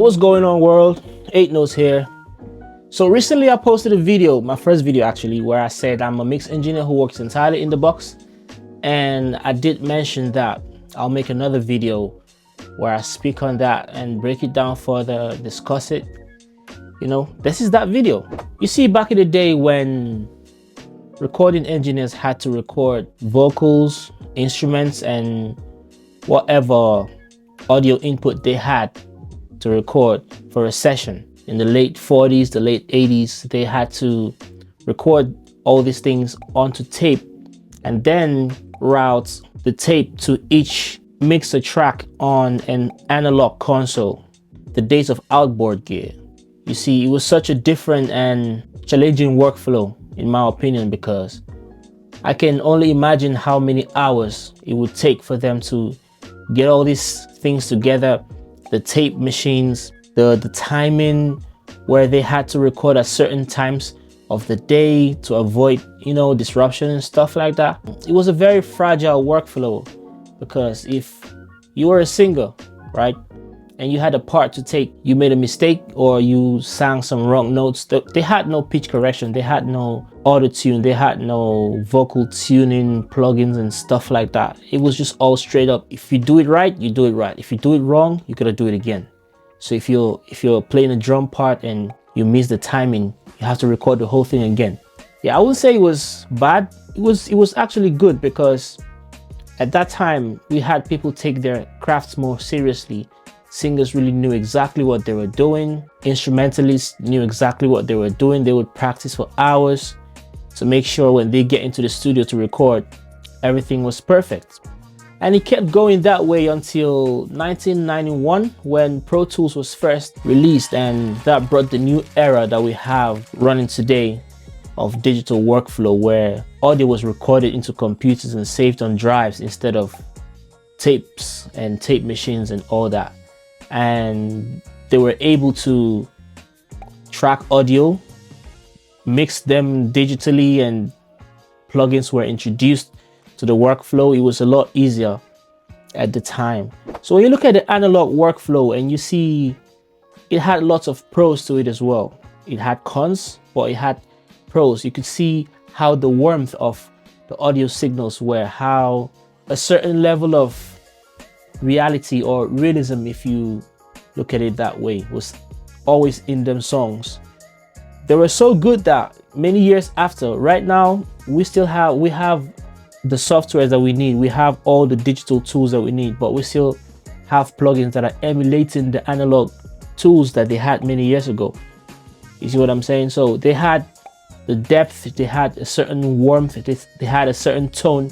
What's going on, world? 8 Notes here. So recently I posted a video, my first video actually, where I said I'm a mix engineer who works entirely in the box, and I did mention that I'll make another video where I speak on that and break it down further, discuss it. You know, this is that video. You see, back in the day when recording engineers had to record vocals, instruments, and whatever audio input they had to record for a session. In the late 40s, the late 80s, they had to record all these things onto tape and then route the tape to each mixer track on an analog console. The days of outboard gear. You see, it was such a different and challenging workflow, in my opinion, because I can only imagine how many hours it would take for them to get all these things together. The tape machines, the timing, where they had to record at certain times of the day to avoid, you know, disruption and stuff like that. It was a very fragile workflow because if you were a singer, right, and you had a part to take, you made a mistake or you sang some wrong notes, they had no pitch correction, they had no auto tune, they had no vocal tuning plugins and stuff like that. It was just all straight up. If you do it right, you do it right. If you do it wrong, you gotta do it again. So if you're playing a drum part and you miss the timing, you have to record the whole thing again. Yeah, I wouldn't say it was bad. It was actually good because at that time we had people take their crafts more seriously. Singers really knew exactly what they were doing. Instrumentalists knew exactly what they were doing. They would practice for hours to make sure when they get into the studio to record, everything was perfect. And it kept going that way until 1991 when Pro Tools was first released, and that brought the new era that we have running today of digital workflow where audio was recorded into computers and saved on drives instead of tapes and tape machines and all that. And they were able to track audio, mix them digitally, and plugins were introduced to the workflow. It was a lot easier at the time. So when you look at the analog workflow and you see it had lots of pros to it as well. It had cons, but it had pros. You could see how the warmth of the audio signals were, how a certain level of reality or realism, if you look at it that way, was always in them songs. They were so good that many years after, right now, we have the software that we need. We have all the digital tools that we need, but we still have plugins that are emulating the analog tools that they had many years ago. You see what I'm saying? So they had the depth, they had a certain warmth, they had a certain tone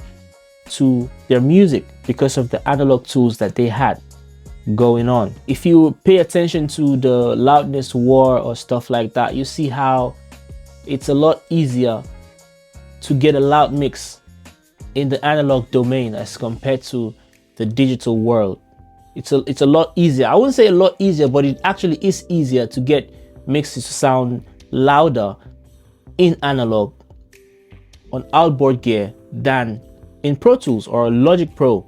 to their music because of the analog tools that they had going on. If you pay attention to the loudness war or stuff like that, you see how it's a lot easier to get a loud mix in the analog domain as compared to the digital world. It's a lot easier. I wouldn't say a lot easier, but it actually is easier to get mixes to sound louder in analog on outboard gear than in Pro Tools or Logic Pro,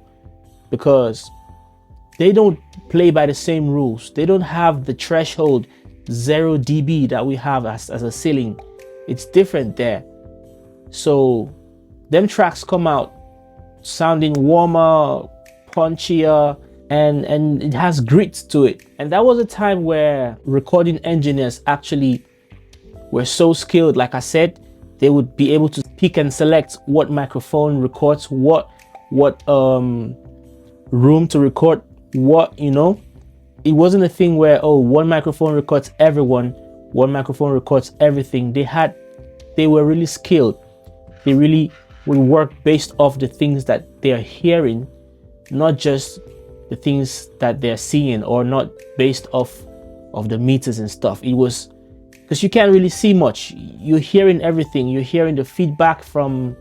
because they don't play by the same rules. They don't have the threshold 0 dB that we have as a ceiling. It's different there. So them tracks come out sounding warmer, punchier, and it has grit to it. And that was a time where recording engineers actually were so skilled. Like I said, they would be able to pick and select what microphone records what room to record what, you know. It wasn't a thing where, oh, one microphone records everyone, one microphone records everything. They were really skilled. They really would work based off the things that they are hearing, not just the things that they're seeing, or not based off of the meters and stuff. It was because you can't really see much. You're hearing everything. You're hearing the feedback from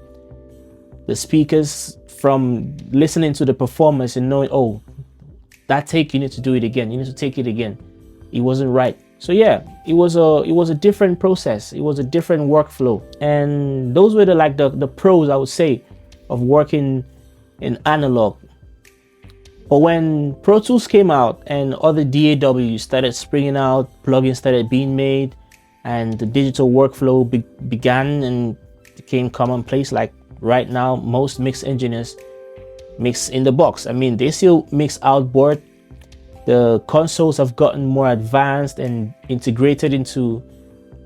the speakers, from listening to the performance and knowing, oh, that take, you need to do it again. You need to take it again. It wasn't right. So yeah, it was a different process. It was a different workflow. And those were the pros, I would say, of working in analog But when Pro Tools came out and other DAWs started springing out, plugins started being made, and the digital workflow began and became commonplace, like right now, most mix engineers mix in the box. I mean, they still mix outboard. The consoles have gotten more advanced and integrated into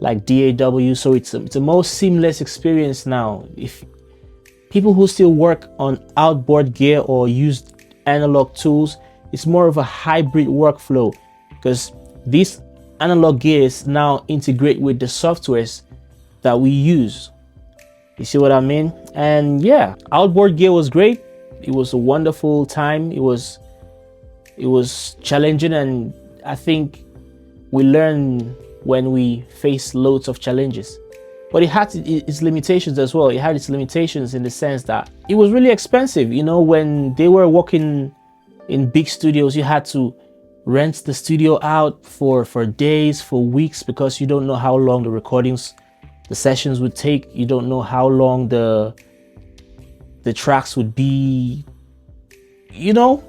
like DAW, so it's a more seamless experience now. If people who still work on outboard gear or use analog tools, it's more of a hybrid workflow, because these analog gears now integrate with the softwares that we use. You see what I mean? And yeah, outboard gear was great. It was a wonderful time. It was challenging, and I think we learn when we face loads of challenges. But it had its limitations as well. It had its limitations in the sense that it was really expensive. You know, when they were working in big studios, you had to rent the studio out for days, for weeks, because you don't know how long the sessions would take. You don't know how long the tracks would be, you know,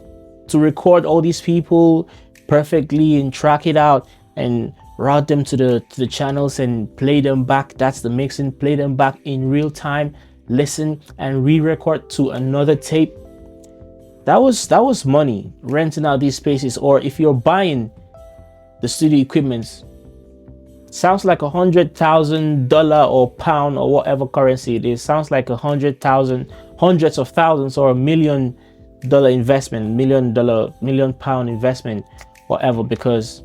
to record all these people perfectly and track it out and route them to the channels and play them back. That's the mixing. Play them back in real time, listen and re-record to another tape. That was money, renting out these spaces. Or if you're buying the studio equipment, sounds like $100,000 or pound or whatever currency it is. Sounds like 100,000, hundreds of thousands, or $1 million investment, million pound investment, whatever, because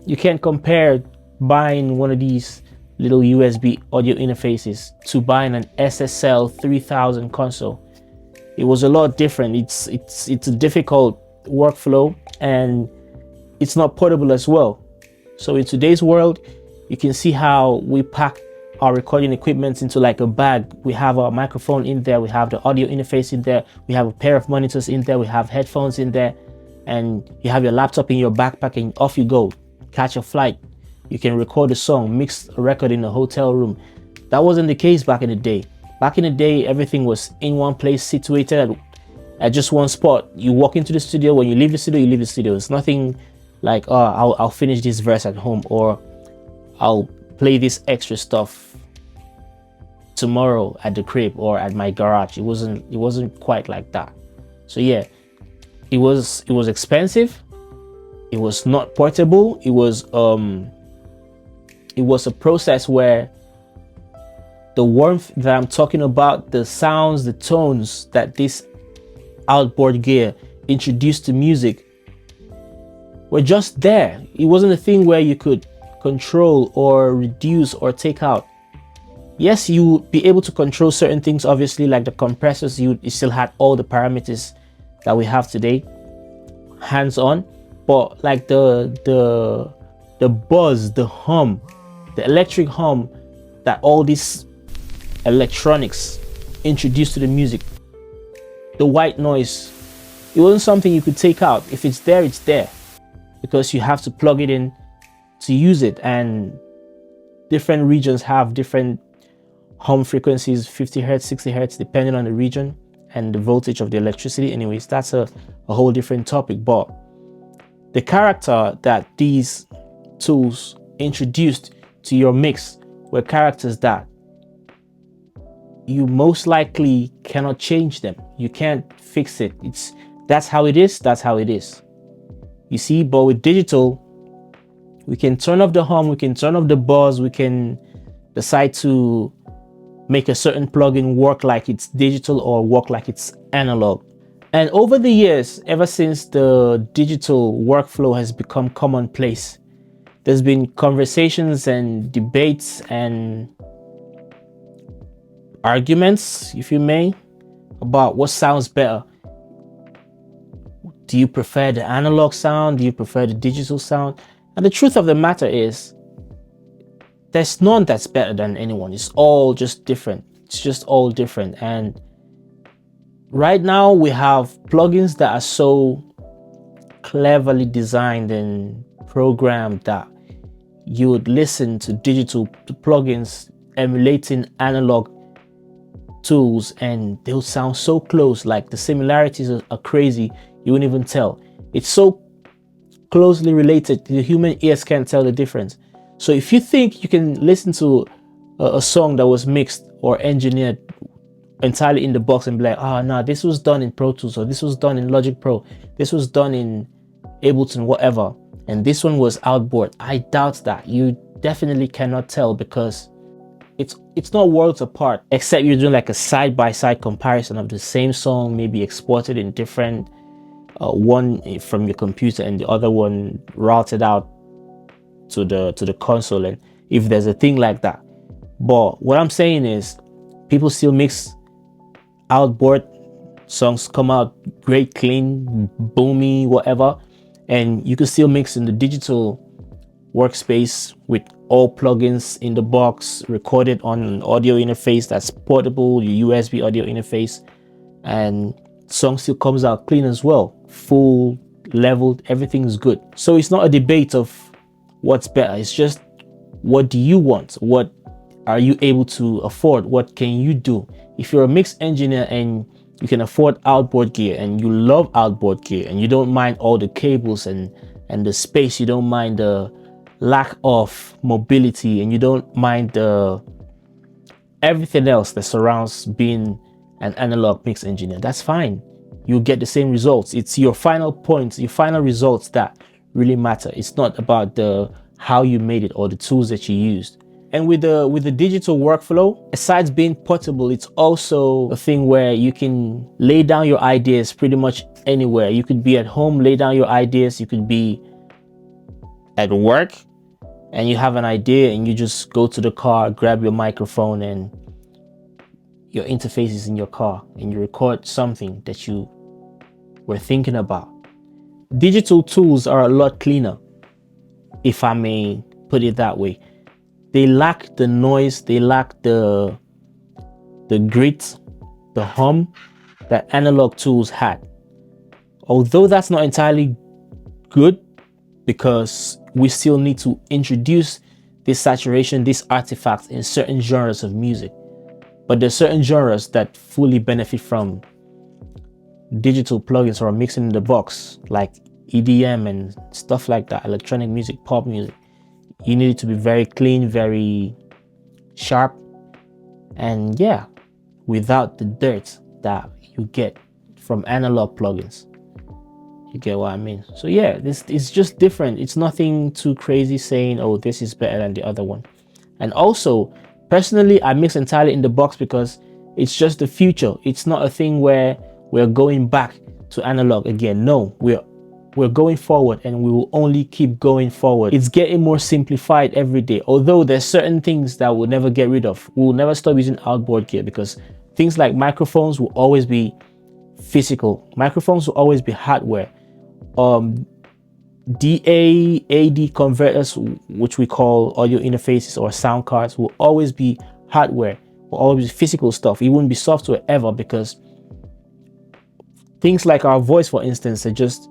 you can't compare buying one of these little USB audio interfaces to buying an SSL 3000 console. It was a lot different. It's a difficult workflow, and it's not portable as well. So in today's world, you can see how we pack our recording equipment into like a bag. We have our microphone in there, we have the audio interface in there, we have a pair of monitors in there, we have headphones in there, and you have your laptop in your backpack, and off you go. Catch a flight. You can record a song, mix a record in a hotel room. That wasn't the case back in the day. Back in the day, everything was in one place, situated at just one spot. You walk into the studio. When you leave the studio, you leave the studio. It's nothing like, oh, I'll finish this verse at home, or I'll play this extra stuff tomorrow at the crib or at my garage. It wasn't quite like that. So yeah, it was expensive. It was not portable. It was a process where the warmth that I'm talking about, the sounds, the tones that this outboard gear introduced to music were just there. It wasn't a thing where you could control or reduce or take out. Yes, you would be able to control certain things, obviously, like the compressors. You still had all the parameters that we have today, hands-on. But like the buzz, the hum, the electric hum that all these electronics introduced to the music, the white noise, it wasn't something you could take out. If it's there, it's there, because you have to plug it in to use it. And different regions have different hum frequencies, 50 hertz, 60 hertz, depending on the region and the voltage of the electricity. Anyways, that's a whole different topic. But the character that these tools introduced to your mix were characters that you most likely cannot change them. You can't fix it. That's how it is. That's how it is. You see, but with digital, we can turn off the hum, we can turn off the buzz, we can decide to make a certain plugin work like it's digital or work like it's analog. And over the years, ever since the digital workflow has become commonplace, there's been conversations and debates and arguments, if you may, about what sounds better. Do you prefer the analog sound? Do you prefer the digital sound? And the truth of the matter is, there's none that's better than anyone. It's all just different. It's just all different. And right now we have plugins that are so cleverly designed and programmed that you would listen to digital plugins emulating analog tools and they'll sound so close. Like the similarities are crazy. You wouldn't even tell. It's so closely related, the human ears can't tell the difference. So if you think you can listen to a song that was mixed or engineered entirely in the box and be like, oh no, this was done in Pro Tools, or this was done in Logic Pro, this was done in Ableton, whatever, and this one was Outboard, I doubt that. You definitely cannot tell, because it's not worlds apart, except you're doing like a side-by-side comparison of the same song, maybe exported in different one from your computer and the other one routed out to the console, and if there's a thing like that. But what I'm saying is, people still mix Outboard, songs come out great, clean, boomy, whatever, and you can still mix in the digital workspace with all plugins in the box, recorded on an audio interface that's portable, your USB audio interface, and song still comes out clean as well, full leveled, everything's good. So it's not a debate of what's better, it's just what do you want, what are you able to afford, what can you do. If you're a mix engineer and you can afford outboard gear and you love outboard gear and you don't mind all the cables and the space, you don't mind the lack of mobility, and you don't mind the everything else that surrounds being an analog mix engineer, that's fine. You'll get the same results. It's your final points, your final results that really matter. It's not about the how you made it or the tools that you used. And with the digital workflow, besides being portable, it's also a thing where you can lay down your ideas pretty much anywhere. You could be at home, lay down your ideas. You could be at work and you have an idea and you just go to the car, grab your microphone, and your interface is in your car and you record something that you were thinking about. Digital tools are a lot cleaner, if I may put it that way. They lack the noise, they lack the grit, the hum that analog tools had. Although that's not entirely good, because we still need to introduce this saturation, these artifacts in certain genres of music. But there's certain genres that fully benefit from digital plugins or mixing in the box, like EDM and stuff like that, electronic music, pop music. You need it to be very clean, very sharp, and yeah, without the dirt that you get from analog plugins. You get what I mean? So yeah, this is just different. It's nothing too crazy saying, oh, this is better than the other one. And also, personally, I mix entirely in the box because it's just the future. It's not a thing where we're going back to analog again. No, we're going forward, and we will only keep going forward. It's getting more simplified every day, although there's certain things that we'll never get rid of. We'll never stop using outboard gear, because things like microphones will always be physical. Microphones will always be hardware. DA/AD converters, which we call audio interfaces or sound cards, will always be hardware, will always be physical stuff. It wouldn't be software ever, because things like our voice, for instance, are just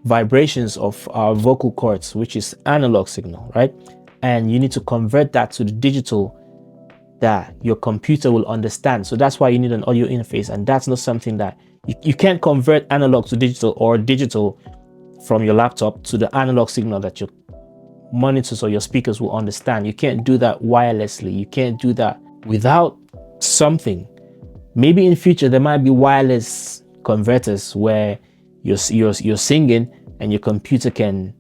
vibrations of our vocal cords, which is analog signal, right? And you need to convert that to the digital that your computer will understand. So that's why you need an audio interface, and that's not something that you can't convert analog to digital, or digital from your laptop to the analog signal that your monitors or your speakers will understand. You can't do that wirelessly. You can't do that without something. Maybe in future there might be wireless converters where you're singing and your computer can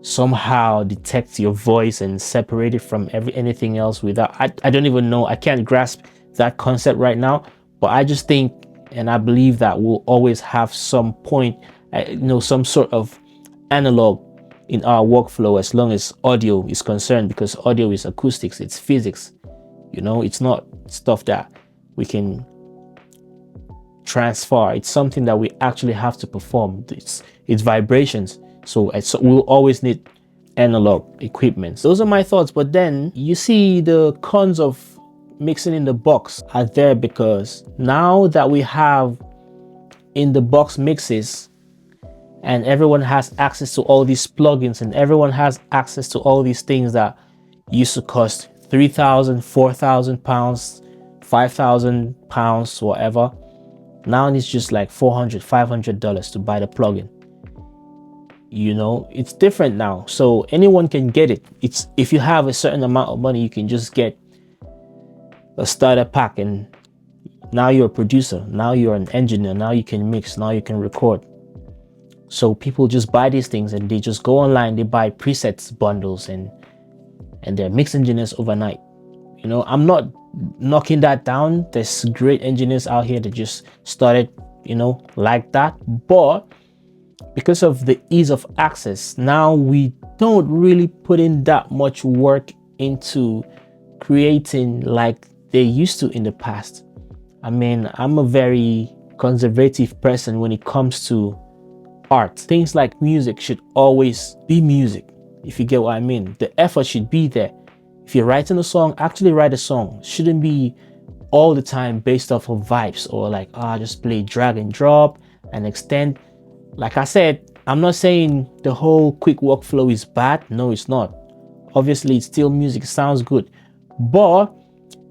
somehow detect your voice and separate it from anything else without, I don't even know, I can't grasp that concept right now, but I just think and I believe that we'll always have some point, some sort of analog in our workflow as long as audio is concerned, because audio is acoustics, it's physics, it's not stuff that we can transfer. It's something that we actually have to perform. It's vibrations, so we'll always need analog equipment. Those are my thoughts. But then you see the cons of mixing in the box are there, because now that we have in the box mixes and everyone has access to all these plugins and everyone has access to all these things that used to cost £3,000, £4,000, £5,000, whatever, Now it's just like $400-$500 to buy the plugin. You know, it's different now, so anyone can get it. It's, if you have a certain amount of money, you can just get a starter pack, and now you're a producer, now you're an engineer, now you can mix, now you can record. So people just buy these things and they just go online, they buy presets bundles, and they're mix engineers overnight. You know, I'm not knocking that down. There's great engineers out here that just started, you know, like that, but because of the ease of access, now we don't really put in that much work into creating like they used to in the past. I mean, I'm a very conservative person when it comes to art. Things like music should always be music, if you get what I mean. The effort should be there. If you're writing a song, actually write a song. It shouldn't be all the time based off of vibes, or like, just play drag and drop and extend. Like I said, I'm not saying the whole quick workflow is bad. No, it's not. Obviously, it's still music, sounds good. But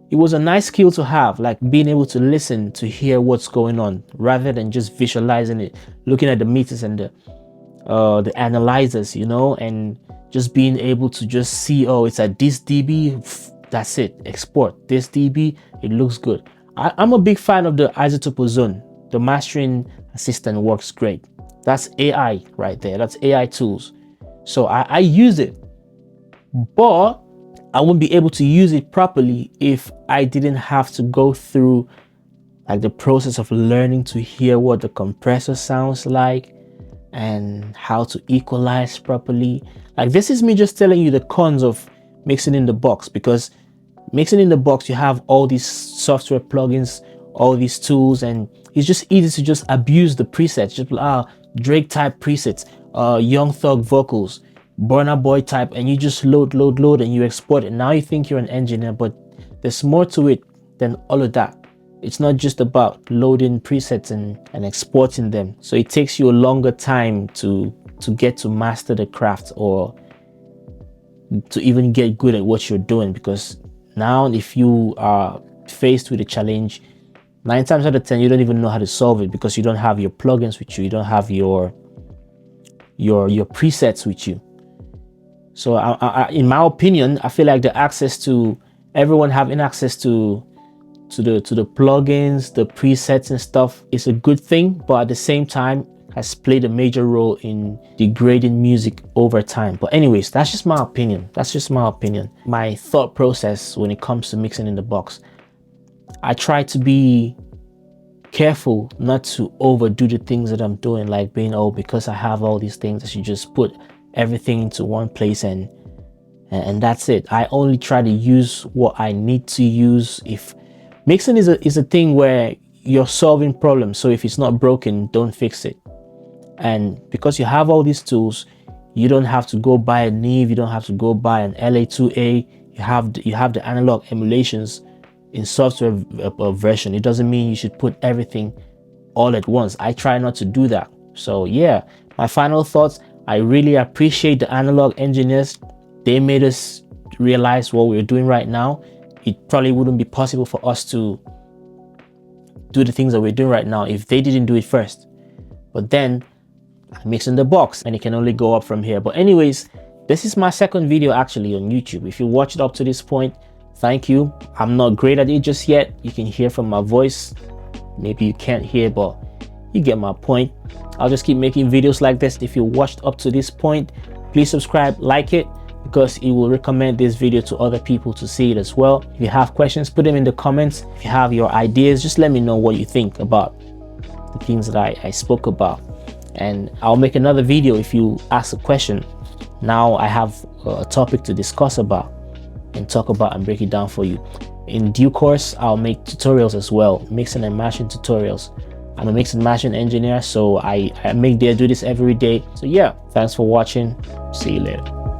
it was a nice skill to have, like being able to listen, to hear what's going on, rather than just visualizing it, looking at the meters and the analyzers, you know, and just being able to just see, oh, it's at this dB, that's it, export this dB, it looks good. I'm a big fan of the isotope zone. The mastering assistant works great. That's AI right there. That's AI tools. So I use it, but I wouldn't be able to use it properly if I didn't have to go through like the process of learning to hear what the compressor sounds like and how to equalize properly. Like, this is me just telling you the cons of mixing in the box, because mixing in the box, you have all these software plugins, all these tools, and it's just easy to just abuse the presets. Just Drake type presets, Young Thug vocals, Burna Boy type, and you just load and you export it. Now you think you're an engineer, but there's more to it than all of that. It's not just about loading presets and exporting them. So it takes you a longer time to get to master the craft, or to even get good at what you're doing. Because now if you are faced with a challenge, 9 times out of 10, you don't even know how to solve it, because you don't have your plugins with you. You don't have your presets with you. So in my opinion, I feel like everyone having access to the plugins, the presets and stuff is a good thing, but at the same time has played a major role in degrading music over time. But anyways, that's just my opinion. My thought process when it comes to mixing in the box. I try to be careful not to overdo the things that I'm doing, like being, because I have all these things, I should just put everything into one place and that's it. I only try to use what I need to use. If mixing is a thing where you're solving problems, so if it's not broken, don't fix it. And because you have all these tools, you don't have to go buy a Neve, you don't have to go buy an LA2A. You have the analog emulations in software version. It doesn't mean you should put everything all at once. I try not to do that. So yeah, my final thoughts, I really appreciate the analog engineers. They made us realize what we're doing right now. It probably wouldn't be possible for us to do the things that we're doing right now if they didn't do it first. But then I mix in the box and it can only go up from here. But anyways, this is my second video actually on YouTube. If you watched up to this point, thank you. I'm not great at it just yet. You can hear from my voice. Maybe you can't hear, but you get my point. I'll just keep making videos like this. If you watched up to this point, please subscribe, like it, because it will recommend this video to other people to see it as well. If you have questions, put them in the comments. If you have your ideas, just let me know what you think about the things that I spoke about. And I'll make another video if you ask a question. Now I have a topic to discuss about and talk about and break it down for you. In due course, I'll make tutorials as well, mixing and mashing tutorials. I'm a mix and mashing engineer, so I do this every day. So yeah, thanks for watching. See you later.